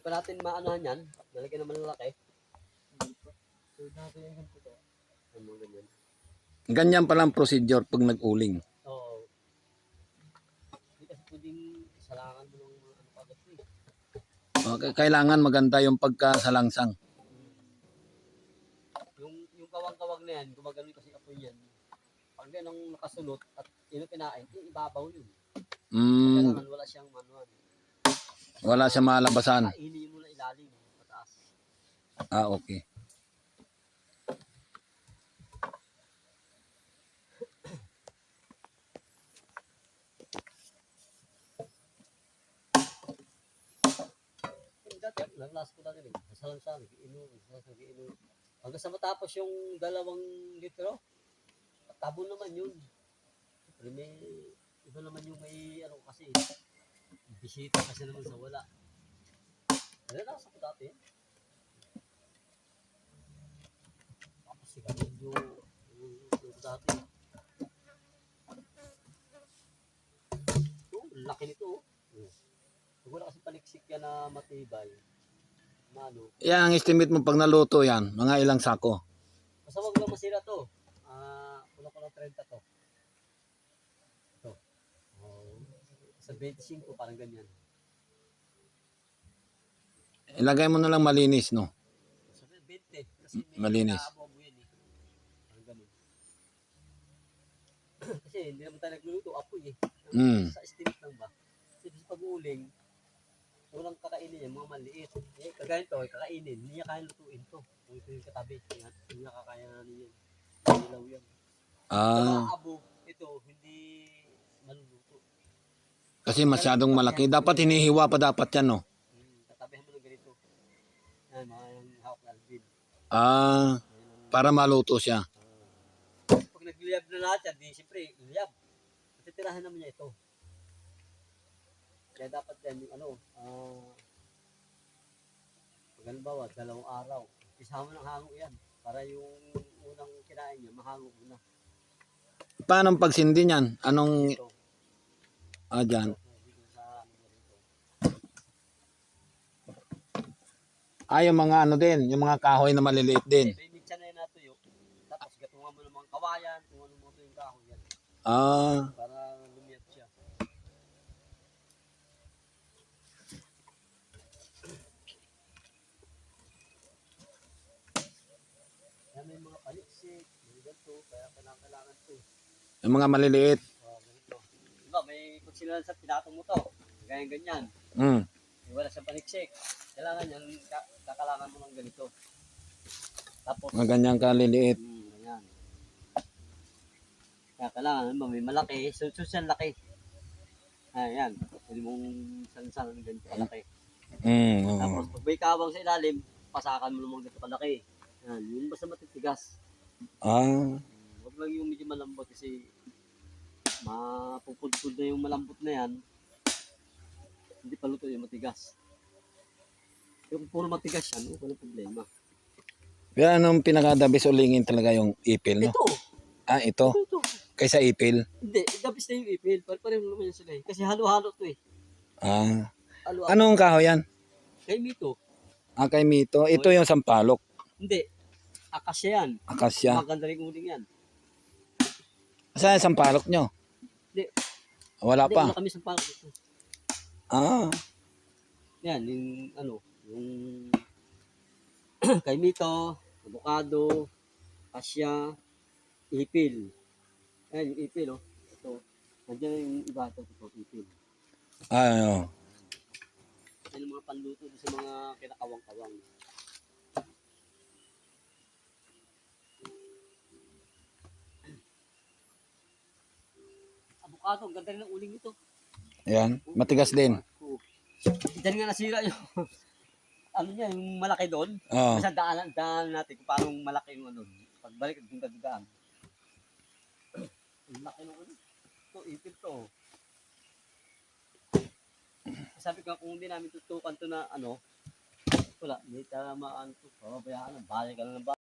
pa natin maanohan yan. Nalagyan naman lalaki. So, natin yung ganito to. Ano ganyan. Ganyan palang procedure pag nag-uling. Oo. Hindi kasi pwedeng salangan mo ng ano agad eh. Okay, kailangan maganda yung pagkasalangsang. Yung kawang-kawang na yan, gumagano'n kasi apoy yan. Pag ganong nakasulot at inupinain, ibabaw yun. Kailangan wala siyang manuan. Wala siya malabasan. Kainin mo na ilalim, pataas. Ah, okay. Dati, naglas ko dati rin. Nasalansan, nagiinom. Hanggang sa matapos yung 2 litro, tabon naman yun. Siyempre may, iba naman yung may ano kasi, bisita kasi naman sa wala. Nalalas ako dati. Tapos sigarilyo, yung dati. Ito, laki nito. Pag wala kasi paliksik yan na matibay. Na ano, Yan ang estimate mo pag naluto yan, mga ilang sako. basta wag lang masira to. Kulang 30 to. Ito. Sa 25, parang ganyan. Ilagay mo na lang malinis, no? Sa 20, kasi may Malinis. naabobo yan eh. Parang ganun. Kasi hindi naman tayo nagluluto, apoy eh. Sa estimate lang ba? Kasi sa pag-uuling, walang kakainin yan, mga maliit. Eh, kagaya ito, kakainin. Hindi niya kaya lutuin to. Kung ito yung katabi, hindi niya kakaya na yan. Ilaw yan. Ah, Abo, ito, hindi maluluto. kasi masyadong malaki. Dapat hinihiwa pa dapat yan, no? Tatabihan mo ng ganito. Yan, mga yung hawak na albin. Ah, para maluto siya. Pag nagliyab na lahat yan, di siyempre, liyab. Matitirahan naman niya ito. Kaya dapat yan yung ano, pag halimbawa, 2 araw, isama ng hango yan. Para yung unang kinain niya, mahango muna. Paano ang pagsindi niyan? Anong, Ito, dyan? dito sa ano mo rito. Yung mga ano din, yung mga kahoy na maliliit din. May mitsa na yan natuyo. Tapos gatungan mo ng mga kawayan, kung ano mo ito yung kahoy yan. Ah, Para lumiyap siya. Yan may mga paliksik, may ganito, kaya kailangan ito. yung mga maliliit. Ganito. Diba, may kung sila sa pinatong mo to, ganyan. Mm. Wala siyang paniksik. Kailangan yan, kakalangan mo ng ganito. Tapos, Mga ganyang kaliliit. ganyan. Kaya kailangan, may malaki, susyan laki. Ayan, pwede mong sansan ng ganito kalaki. Oo. Tapos, pag may kawang sa ilalim, pasakan mo naman ganito kalaki. Ayan, yung basta matitigas. Ah, Huwag lang yung medyo malambot kasi mapupudpud na yung malambot na yan. Hindi pa luto yung matigas. Yung puro matigas yan, walang problema. pero anong pinakadabis ulingin talaga yung ipil, no? Ito, Ito. ito. Kaysa ipil. Hindi, dabis na yung ipil. Pareho naman yan sila eh. Kasi halo-halo to eh. Ah, Halo-halo. anong kahoy yan? Kay Mito. Kay Mito. Ito yung sampalok. Hindi. Akasya yan. Akasya. Maganda rin uling yan. Saan yung sampalok nyo? Hindi. Wala Hindi, pa. wala kami sa parang ito. Ah, Yan, yung ano, yung kay Mito, avocado, akasya, ipil. Ayan, yung ipil oh. Ito. Nandiyan yung iba ito, ipil. ano. Yan yung mga panluto sa mga kinakawang-kawang. Avocado, ang ganda rin ng uling ito. Ayan. Matigas din. Oo. Diyan nga nasira yung ano niya, yung malaki doon. Oo. Basta daanan natin kung paano malaki yung ano. Pagbalik at yung kagagaan. Yung laki ng ano. Ito, ipil to. Sabi ko kung hindi namin tutukan to na ano, wala, hindi tayo maano to. Pabayaan, balik ka lang ng balik.